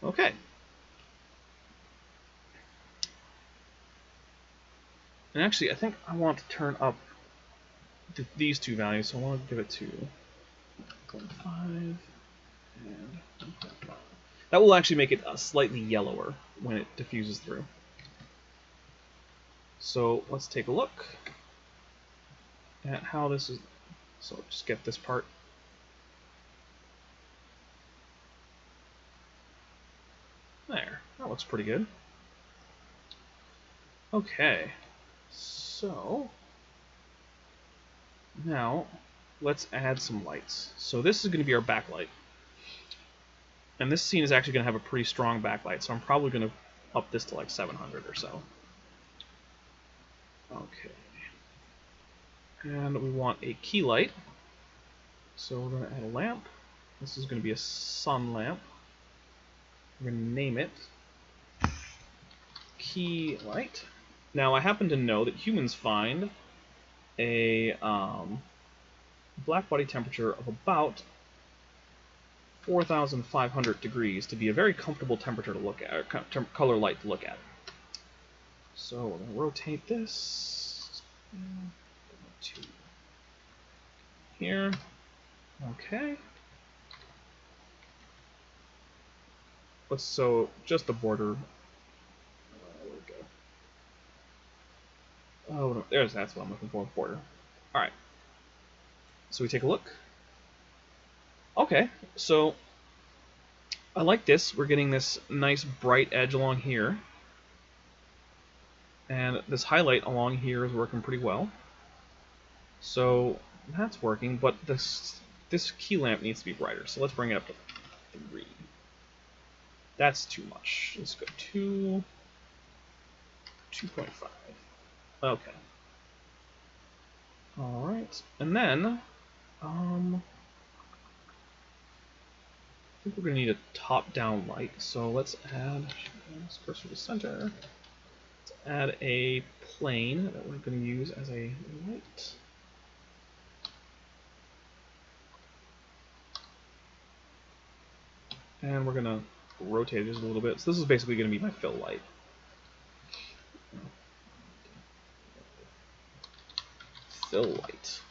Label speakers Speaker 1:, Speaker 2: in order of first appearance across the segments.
Speaker 1: Okay. And actually, I think I want to turn up these two values, so I want to give it to 1.5 and 1.5. That will actually make it slightly yellower when it diffuses through. So let's take a look at how this is. So just get this part. There, that looks pretty good. Okay, so now let's add some lights. So this is going to be our backlight. And this scene is actually going to have a pretty strong backlight, so I'm probably going to up this to like 700 or so. Okay. And we want a key light. So we're going to add a lamp. This is going to be a sun lamp. We're going to name it key light. Now I happen to know that humans find a black body temperature of about 4,500 degrees to be a very comfortable temperature to look at, or color light to look at. So we're going to rotate this to here. Okay. So just the border. There we go. Oh, no, that's what I'm looking for. Border. All right. So we take a look. Okay, so I like this. We're getting this nice bright edge along here. And this highlight along here is working pretty well. So that's working, but this key lamp needs to be brighter. So let's bring it up to 3. That's too much. Let's go 2.5. Okay. All right, and then I think we're gonna need a top-down light. So let's add this cursor to the center. Let's add a plane that we're gonna use as a light. And we're gonna rotate it just a little bit. So this is basically gonna be my fill light. Fill light.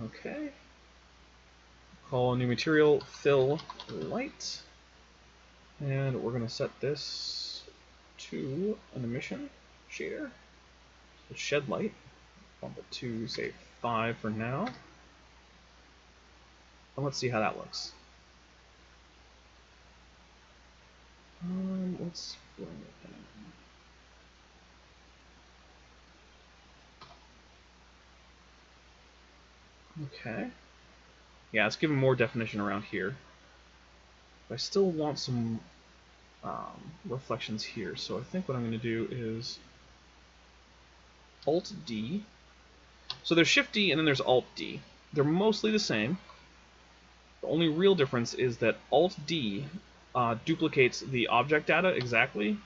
Speaker 1: Okay. Call a new material fill light. And we're going to set this to an emission shader. So shed light. Bump it to, say, 5 for now. And let's see how that looks. Let's bring it down. Okay. Yeah, let's give it more definition around here. But I still want some reflections here, so I think what I'm going to do is Alt-D. So there's Shift-D and then there's Alt-D. They're mostly the same. The only real difference is that Alt-D duplicates the object data exactly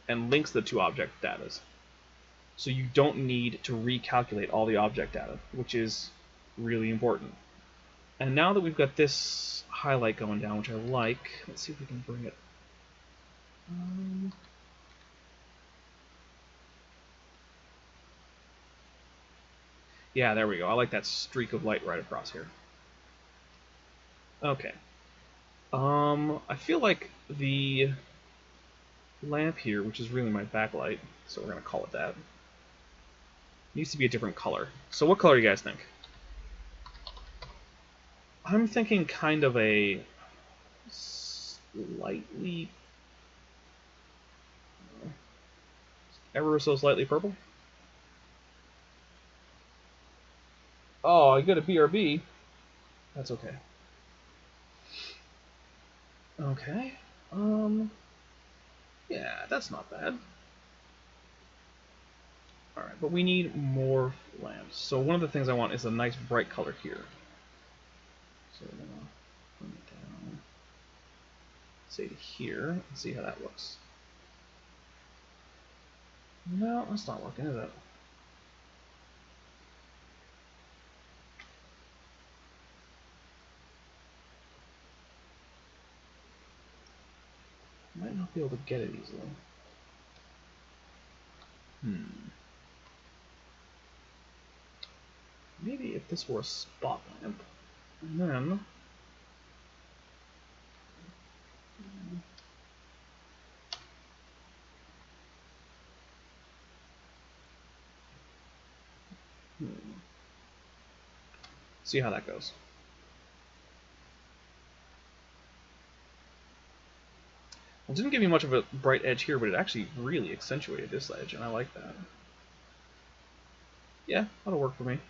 Speaker 1: and links the two object datas. So you don't need to recalculate all the object data, which is really important. And now that we've got this highlight going down, which I like, let's see if we can bring it. Yeah, there we go. I like that streak of light right across here. Okay. I feel like the lamp here, which is really my backlight, so we're going to call it that, needs to be a different color. So what color do you guys think? I'm thinking kind of a slightly, ever so slightly purple. Oh, I got a BRB. That's okay. Okay. Yeah, that's not bad. Alright, but we need more lamps. So one of the things I want is a nice bright color here. So we're gonna bring it down, say to here, and see how that looks. No, that's not working, is it? Might not be able to get it easily. Maybe if this were a spot lamp, and then... See how that goes. Well, it didn't give me much of a bright edge here, but it actually really accentuated this edge, and I like that. Yeah, that'll work for me.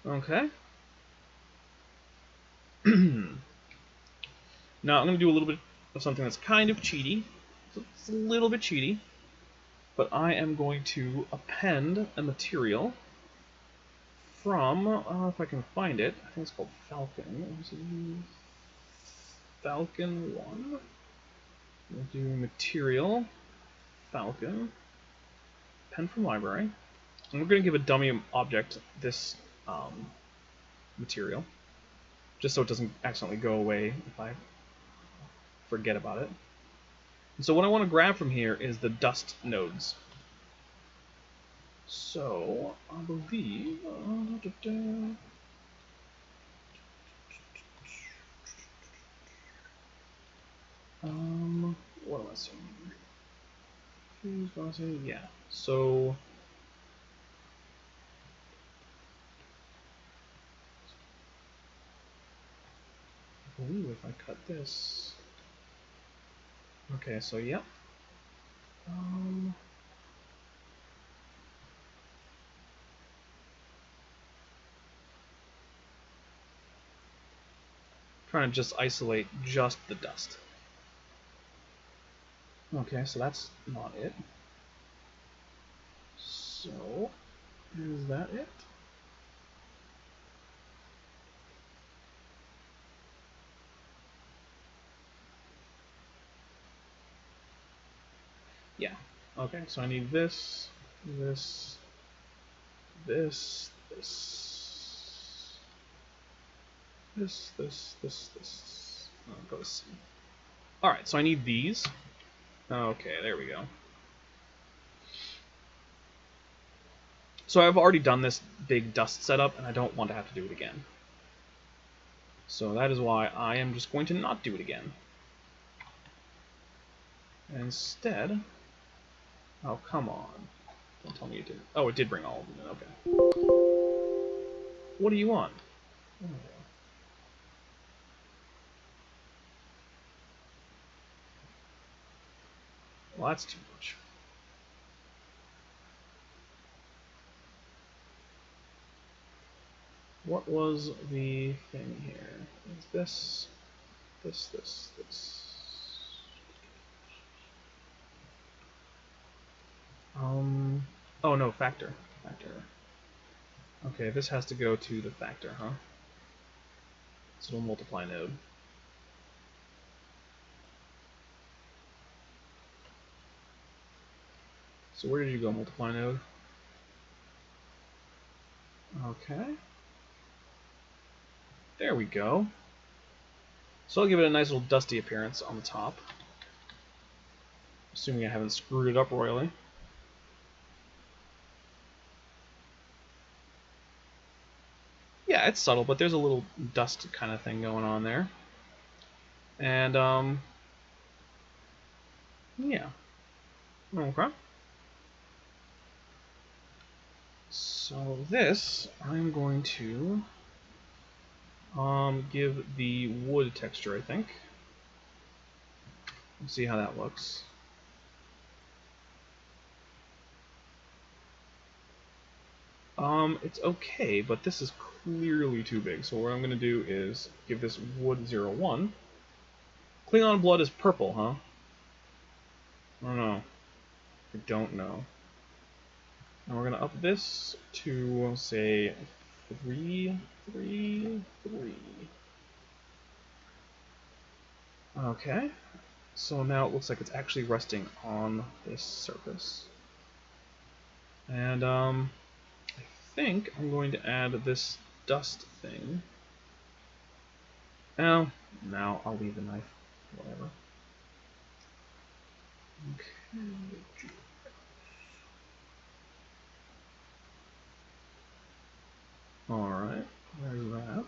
Speaker 1: Okay. Now I'm going to do a little bit of something that's kind of cheaty. It's a little bit cheaty. But I am going to append a material from, if I can find it, I think it's called Falcon. Falcon 1. We'll do material, Falcon, pen from library. And we're going to give a dummy object this material, just so it doesn't accidentally go away if I forget about it. And so what I want to grab from here is the dust nodes. So I believe what am I saying? Yeah. So I believe if I cut this. Okay, so yep. Trying to just isolate just the dust. Okay, so that's not it. So, is that it? Yeah. Okay, so I need this, this, this, this. I'll go to C. Alright, so I need these. Okay, there we go. So I've already done this big dust setup, and I don't want to have to do it again. So that is why I am just going to not do it again. And instead, oh, come on. Don't tell me it did. Oh, it did bring all of them in, okay. What do you want? Oh. Well, that's too much. What was the thing here? Is this, this. Oh no, factor. Okay, this has to go to the factor, huh? So it'll multiply node. So where did you go, multiply node? Okay. There we go. So I'll give it a nice little dusty appearance on the top. Assuming I haven't screwed it up royally. Yeah, it's subtle, but there's a little dust kind of thing going on there. And, yeah. Okay. So this, I'm going to give the wood texture, I think. Let's see how that looks. It's okay, but this is clearly too big. So what I'm going to do is give this wood 01. Klingon blood is purple, huh? I don't know. I don't know. And we're going to up this to, say, 3. Okay. So now it looks like it's actually resting on this surface. And, I think I'm going to add this dust thing. Oh, now I'll leave the knife. Whatever. Okay. Alright, there's that.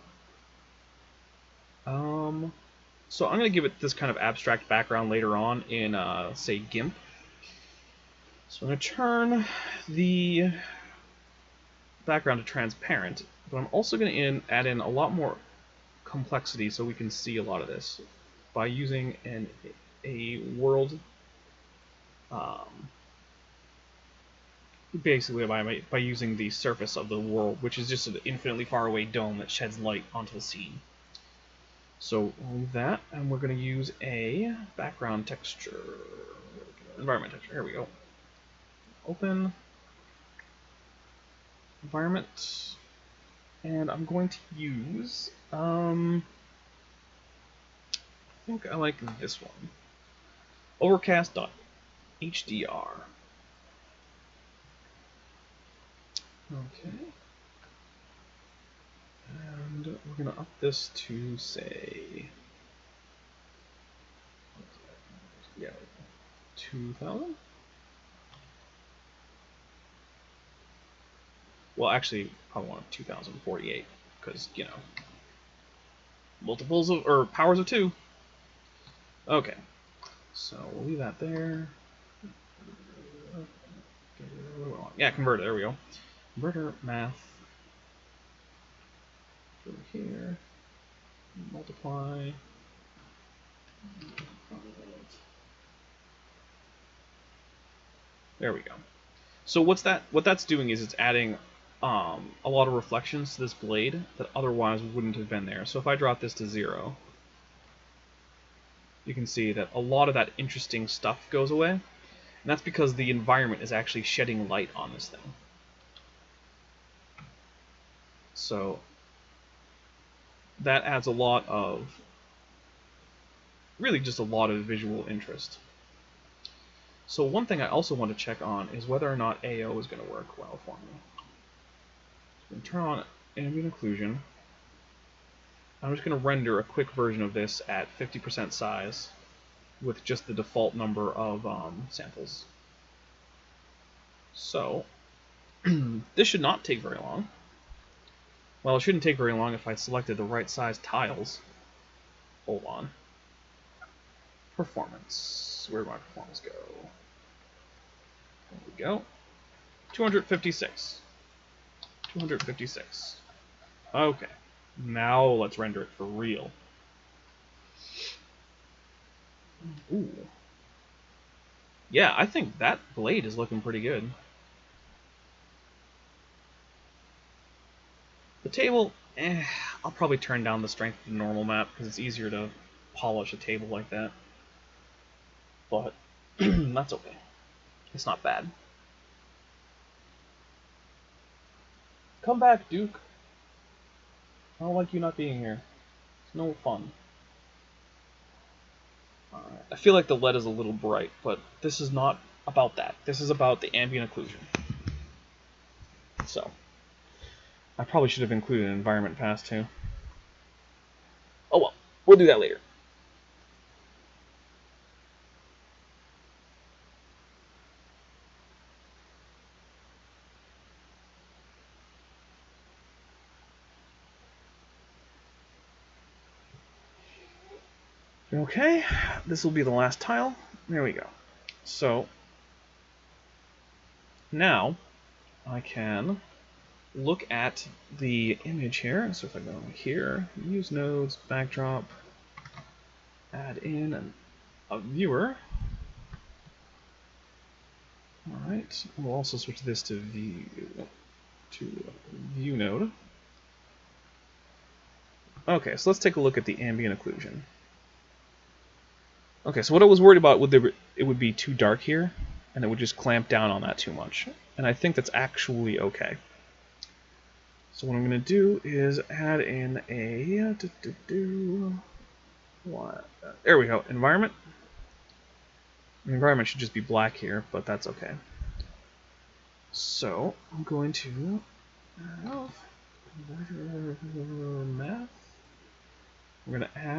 Speaker 1: So I'm going to give it this kind of abstract background later on in, say, GIMP. So I'm going to turn the background to transparent, but I'm also going to add in a lot more complexity so we can see a lot of this by using a world, basically by using the surface of the world, which is just an infinitely far away dome that sheds light onto the scene. So we'll leave that, and we're going to use a background texture, environment texture. Here we go. Open environment, and I'm going to use, I think I like this one, overcast.hdr. Okay, and we're going to up this to, say, yeah, 2000. Well, actually, probably want 2048 because, you know, multiples of, or powers of 2. Okay, so we'll leave that there. Yeah, converter, there we go. Converter, math, over here, multiply. There we go. So what that's doing is it's adding a lot of reflections to this blade that otherwise wouldn't have been there. So if I drop this to 0, you can see that a lot of that interesting stuff goes away. And that's because the environment is actually shedding light on this thing. So that adds a lot of, really just a lot of visual interest. So one thing I also want to check on is whether or not AO is going to work well for me. So I'm going to turn on ambient occlusion. I'm just going to render a quick version of this at 50% size with just the default number of samples. So this should not take very long. Well, it shouldn't take very long if I selected the right size tiles. Hold on. Performance. Where did my performance go? There we go. 256. 256. Okay. Now let's render it for real. Ooh. Yeah, I think that blade is looking pretty good. The table, I'll probably turn down the strength of the normal map because it's easier to polish a table like that. But that's okay. It's not bad. Come back, Duke. I don't like you not being here. It's no fun. Alright. I feel like the lead is a little bright, but this is not about that. This is about the ambient occlusion. So, I probably should have included an environment pass too. Oh well, we'll do that later. Okay, this will be the last tile. There we go. So, now I can look at the image here. So if I go here, use nodes, backdrop, add in a viewer. Alright, we'll also switch this to view node. Okay, so let's take a look at the ambient occlusion. Okay, so what I was worried about it would be too dark here, and it would just clamp down on that too much. And I think that's actually okay. So what I'm going to do is add in a there we go, environment. The environment should just be black here, but that's okay. So I'm going to math. We're going to add